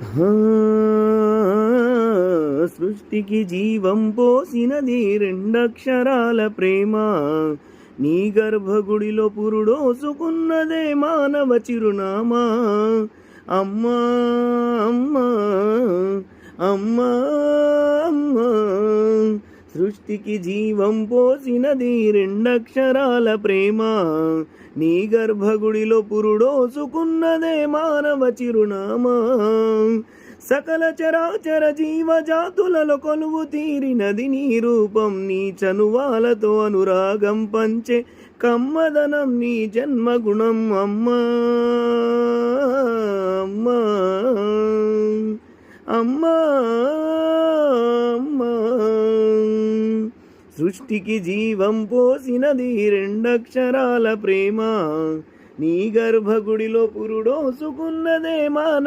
ఆ, సృష్టికి జీవం పోసినది రెండక్షరాల ప్రేమ. నీ గర్భగుడిలో పురుడోసుకున్నదే మానవ చిరునామా. అమ్మా అమ్మా అమ్మా అమ్మా, సృష్టికి జీవం పోసినది రెండక్షరాల ప్రేమ. నీ గర్భగుడిలో పురుడోసుకున్నదే మానవ చిరునామా. సకల చరాచర జీవజాతులలో కొలువు తీరినది నీ రూపం. నీ చనువాలతో అనురాగం పంచే కమ్మదనం నీ జన్మగుణం. అమ్మా అమ్మా అమ్మా అమ్మా, సృష్టికి జీవం పోసినది రెండక్షరాల ప్రేమ. నీ గర్భగుడిలో పురుడోసుకున్నదే మాన